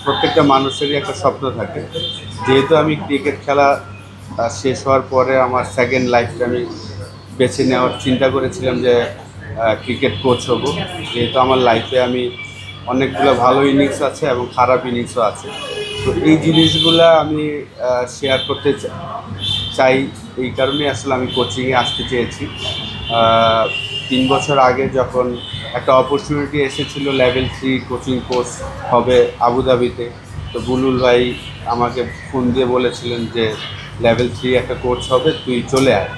প্রত্যেকটা মানুষেরই একটা স্বপ্ন থাকে। যেহেতু আমি ক্রিকেট খেলা শেষ হওয়ার পরে আমার সেকেন্ড লাইফটা আমি বেছে নেওয়ার চিন্তা করেছিলাম যে ক্রিকেট কোচ হব। যেহেতু আমার লাইফে আমি অনেকগুলো ভালো ইনিংস আছে এবং খারাপ ইনিংসও আছে, তো এই জিনিসগুলো আমি শেয়ার করতে চাই। এই কারণেই আসলে আমি কোচিংয়ে আসতে চেয়েছি। 3 বছর আগে যখন একটা অপরচুনিটি এসেছিল লেভেল 3 কোচিং কোর্স হবে আবুধাবিতে, তো বুলুল ভাই আমাকে ফোন দিয়ে বলেছিলেন যে লেভেল 3 একটা কোর্স হবে, তুই চলে আয়।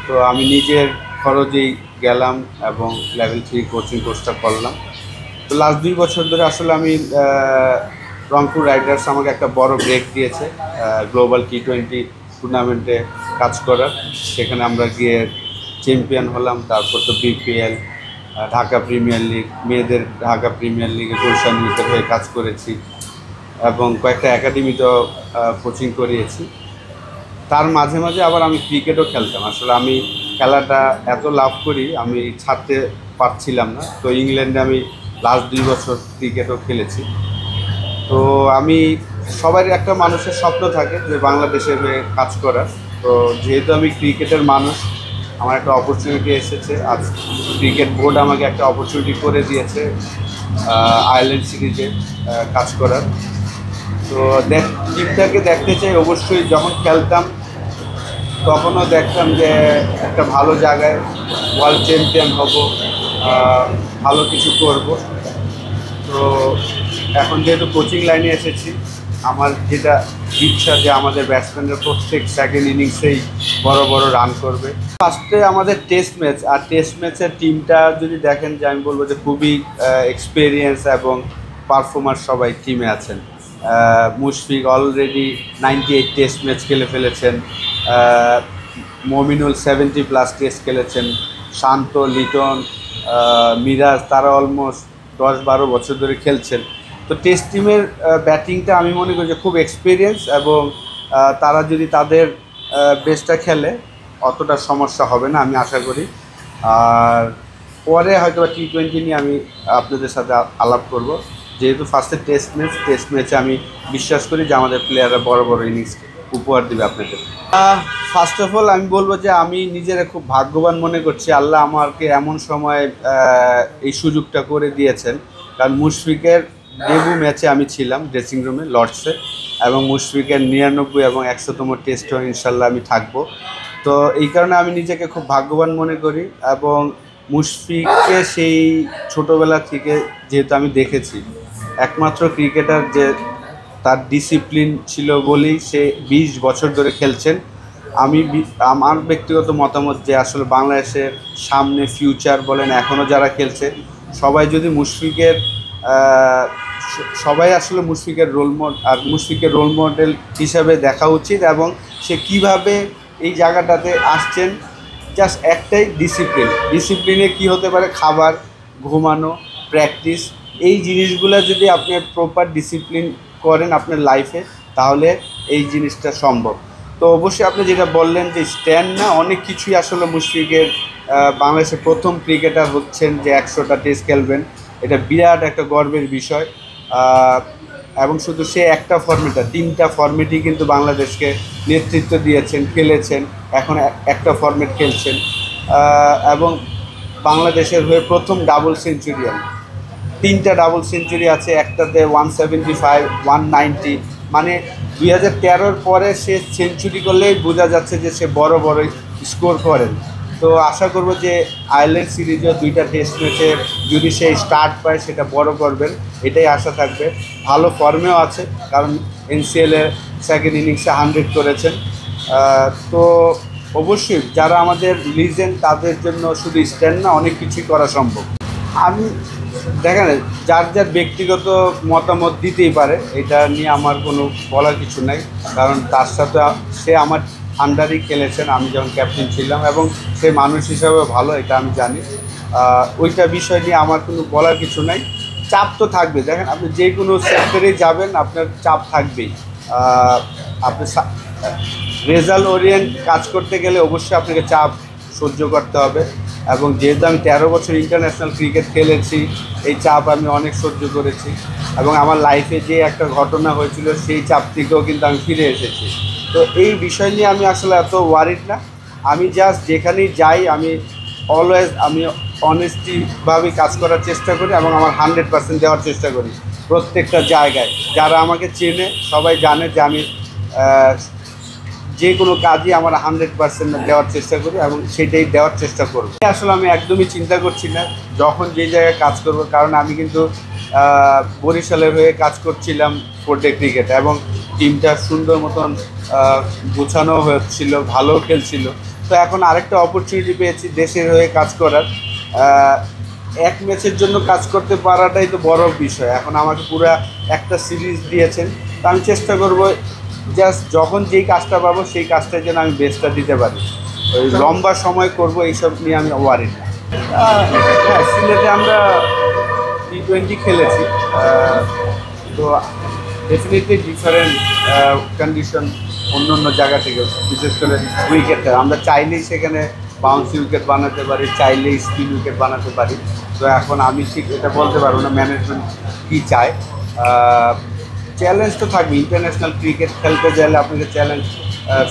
তো আমি নিজের খরচেই গেলাম এবং লেভেল 3 কোচিং কোর্সটা করলাম। তো লাস্ট 2 বছর ধরে আসলে আমি রংপুর রাইডার্স আমাকে একটা বড় ব্রেক দিয়েছে গ্লোবাল T20 টুর্নামেন্টে কাজ করার। সেখানে আমরা গিয়ে চ্যাম্পিয়ন হলাম। তারপর তো BPL, ঢাকা প্রিমিয়ার লিগ, মেয়েদের ঢাকা প্রিমিয়ার লিগে গুলশান ইউথের হয়ে কাজ করেছি এবং কয়েকটা একাডেমিতেও কোচিং করিয়েছি। তার মাঝে মাঝে আবার আমি ক্রিকেটও খেলতাম। আসলে আমি খেলাটা এত লাভ করি আমি ছাড়তে পারছিলাম না। তো ইংল্যান্ডে আমি লাস্ট 2 বছর ক্রিকেটও খেলেছি। তো আমি সবার একটা মানুষের স্বপ্ন থাকে যে বাংলাদেশের হয়ে কাজ করার। তো যেহেতু আমি ক্রিকেটের মানুষ, আমার একটা অপরচুনিটি এসেছে। আজ ক্রিকেট বোর্ড আমাকে একটা অপরচুনিটি করে দিয়েছে আয়ারল্যান্ড সিরিজে কাজ করার। তো টিমটাকে দেখতে চাই অবশ্যই। যখন খেলতাম তখনও দেখতাম যে একটা ভালো জায়গায় ওয়ার্ল্ড চ্যাম্পিয়ন হব, ভালো কিছু করব। তো এখন যেহেতু কোচিং লাইনে এসেছি, আমার যেটা ইচ্ছা যে আমাদের ব্যাটসম্যানরা প্রত্যেক সেকেন্ড ইনিংসেই বড় বড় রান করবে। ফার্স্টে আমাদের টেস্ট ম্যাচ, আর টেস্ট ম্যাচের টিমটা যদি দেখেন যে আমি বলবো যে খুবই এক্সপিরিয়েন্স এবং পারফর্মার সবাই টিমে আছেন। মুশফিক অলরেডি 98 টেস্ট ম্যাচ খেলে ফেলেছেন, মমিনুল 70+ টেস্ট খেলেছেন, শান্ত, লিটন, মিরাজ তারা অলমোস্ট 10-12 বছর ধরে খেলছেন। তো টেস্ট টিমের ব্যাটিংটা আমি মনে করি যে খুব এক্সপিরিয়েন্স এবং তারা যদি তাদের বেস্টটা খেলে অতটা সমস্যা হবে না আমি আশা করি। আর পরে হয়তো T20 নিয়ে আমি আপনাদের সাথে আলাপ করব। যেহেতু ফার্স্টে টেস্ট ম্যাচে আমি বিশ্বাস করি যে আমাদের প্লেয়াররা বড় বড় ইনিংস উপহার দেবে আপনাদের। ফার্স্ট অফ অল আমি বলবো যে আমি নিজেরা খুব ভাগ্যবান মনে করছি। আল্লাহ আমাকে এমন সময় এই সুযোগটা করে দিয়েছেন, কারণ মুশফিকের ডেবু ম্যাচে আমি ছিলাম ড্রেসিং রুমে লর্ডসে, এবং মুশফিকের 99 এবং 100তম টেস্টও ইনশাল্লাহ আমি থাকবো। তো এই কারণে আমি নিজেকে খুব ভাগ্যবান মনে করি। এবং মুশফিককে সেই ছোটোবেলা থেকে যেহেতু আমি দেখেছি, একমাত্র ক্রিকেটার যে তার ডিসিপ্লিন ছিল বলেই সে 20 বছর ধরে খেলছেন। আমার ব্যক্তিগত মতামত যে আসলে বাংলাদেশের সামনে ফিউচার বলেন এখনও যারা খেলছে সবাই যদি মুশফিকের সবাই আসলে মুশফিকের রোল মডেল হিসাবে দেখা উচিত। এবং সে কিভাবে এই জায়গাটাতে আসছেন, জাস্ট একটাই ডিসিপ্লিনে কি হতে পারে, খাবার, ঘুমানো, প্র্যাকটিস, এই জিনিসগুলো যদি আপনি প্রপার ডিসিপ্লিন করেন আপনার লাইফে তাহলে এই জিনিসটা সম্ভব। তো অবশ্যই আপনি যেটা বললেন যে স্ট্যান্ড না, অনেক কিছুই আসলে মুশফিকের বাংলাদেশের প্রথম ক্রিকেটার হচ্ছেন যে 100টা টেস্ট খেলবেন, এটা বিরাট একটা গর্বের বিষয়। এবং শুধু সে একটা ফর্মেটটা, 3টা ফর্মেটই কিন্তু বাংলাদেশকে নেতৃত্ব দিয়েছেন, খেলেছেন, এখন একটা ফর্মেট খেলছেন। এবং বাংলাদেশের হয়ে প্রথম ডাবল সেঞ্চুরিয়ান, 3টা ডাবল সেঞ্চুরি আছে, একটাতে 175, 190, মানে 2013-র পরে সে সেঞ্চুরি করলেই বোঝা যাচ্ছে যে সে বড় বড় স্কোর করেন। তো আশা করব যে আয়ারল্যান্ড সিরিজেও 2টা টেস্ট ম্যাচে যদি সে স্টার্ট পায় সেটা বড় করবেন, এটাই আশা থাকবে। ভালো ফর্মেও আছে, কারণ NCL-এর সেকেন্ড ইনিংসে 100 করেছেন। তো অবশ্যই যারা আমাদের লিজেন্ড তাদের জন্য শুধু স্ট্যান্ড না, অনেক কিছুই করা সম্ভব। আমি দেখেন যার যার ব্যক্তিগত মতামত দিতেই পারে, এটা নিয়ে আমার কোনো বলার কিছু নাই, কারণ তার সাথে সে আমার আন্ডারই খেলেছেন আমি যখন ক্যাপ্টেন ছিলাম, এবং সে মানুষ হিসাবে ভালো, এটা আমি জানি। ওইটা বিষয় নিয়ে আমার কোনো বলার কিছু নাই। চাপ তো থাকবে, দেখেন আপনি যে কোনো সেক্টরেই যাবেন আপনার চাপ থাকবেই। আপনি রেজাল্ট ওরিয়েন্ট কাজ করতে গেলে অবশ্যই আপনাকে চাপ সহ্য করতে হবে। এবং যেহেতু আমি 13 বছর ইন্টারন্যাশনাল ক্রিকেট খেলেছি, এই চাপ আমি অনেক সহ্য করেছি এবং আমার লাইফে যে একটা ঘটনা হয়েছিল সেই চাপ থেকেও কিন্তু আমি ফিরে এসেছি। তো এই বিষয় নিয়ে আমি আসলে এত ওয়ারিড না। আমি জাস্ট যেখানেই যাই আমি অলওয়েজ আমি অনেস্টিভাবে কাজ করার চেষ্টা করি এবং আমার 100% দেওয়ার চেষ্টা করি প্রত্যেকটা জায়গায়। যারা আমাকে চেনে সবাই জানে যে আমি যে কোনো কাজই আমার 100% দেওয়ার চেষ্টা করি এবং সেটাই দেওয়ার চেষ্টা করব। আসলে আমি একদমই চিন্তা করছি না যখন যে জায়গায় কাজ করব, কারণ আমি কিন্তু বরিশালের হয়ে কাজ করছিলাম 4 ডে ক্রিকেটে এবং টিমটা সুন্দর মতন গোছানো হচ্ছিল, ভালো খেলছিল। তো এখন আরেকটা অপরচুনিটি পেয়েছি দেশের হয়ে কাজ করার। এক ম্যাচের জন্য কাজ করতে পারাটাই তো বড় বিষয়। এখন আমাকে পুরো একটা সিরিজ দিয়েছেন, তো আমি চেষ্টা করব জাস্ট যখন যেই কাজটা পাবো সেই কাজটার জন্য আমি বেস্টটা দিতে পারি। ওই লম্বা সময় করব এইসব নিয়ে আমি ওয়ারি না। হ্যাঁ, সিলেটে আমরা T20 খেলেছি। তো ডেফিনেটলি ডিফারেন্ট কন্ডিশন অন্য অন্য জায়গা থেকে, বিশেষ করে উইকেটটা আমরা চাইলেই সেখানে বাউন্সি উইকেট বানাতে পারি, চাইলেই স্পিন উইকেট বানাতে পারি। তো এখন আমি ঠিক এটা বলতে পারবো না ম্যানেজমেন্ট কী চায়। চ্যালেঞ্জ তো থাকবে, ইন্টারন্যাশনাল ক্রিকেট খেলতে গেলে আপনাকে চ্যালেঞ্জ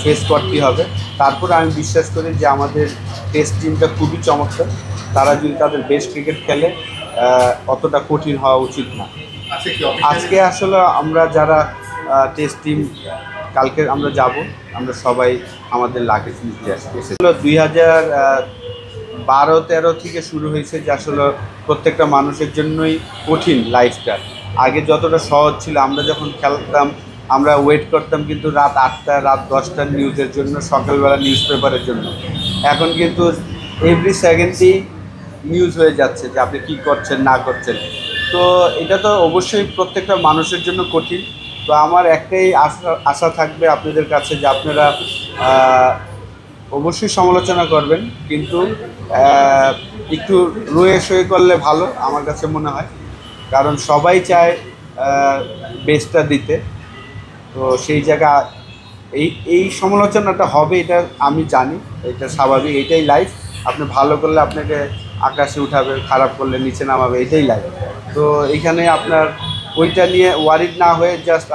ফেস করতেই হবে। তারপরে আমি বিশ্বাস করি যে আমাদের টেস্ট টিমটা খুবই চমৎকার। তারা যদি তাদের বেস্ট ক্রিকেট খেলে অতটা কঠিন হওয়া উচিত না। আজকে আসলে আমরা যারা টেস্ট টিম কালকে আমরা যাব, আমরা সবাই আমাদের লাগেজ নিতে আসছি। 2012-13 থেকে শুরু হয়েছে যে আসলে প্রত্যেকটা মানুষের জন্যই কঠিন লাইফটা। আগে যতটা সহজ ছিল, আমরা যখন খেলতাম আমরা ওয়েট করতাম কিন্তু রাত 8টা রাত 10টার নিউজের জন্য, সকালবেলা নিউজ পেপারের জন্য। এখন কিন্তু এভরি সেকেন্ডেই নিউজ হয়ে যাচ্ছে যে আপনি কী করছেন না করছেন। তো এটা তো অবশ্যই প্রত্যেকটা মানুষের জন্য কঠিন। তো আমার একটাই আশা থাকবে আপনাদের কাছে যে আপনারা অবশ্যই সমালোচনা করবেন, কিন্তু একটু রয়ে সয়ে করলে ভালো আমার কাছে মনে হয়, কারণ সবাই চায় বেস্টটা দিতে। তো সেই জায়গা এই সমালোচনাটা হবে, এটা আমি জানি, এটা স্বাভাবিক, এটাই লাইফ। আপনি ভালো করলে আপনাকে আকাশে উঠাবে, খারাপ করলে নিচে নামাবে, এটাই লাইফ। তো এইখানে আপনার ওইটা নিয়ে ওয়ারিড না হয়ে জাস্ট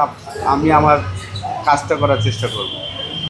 আমি আমার কাজটা করার চেষ্টা করব।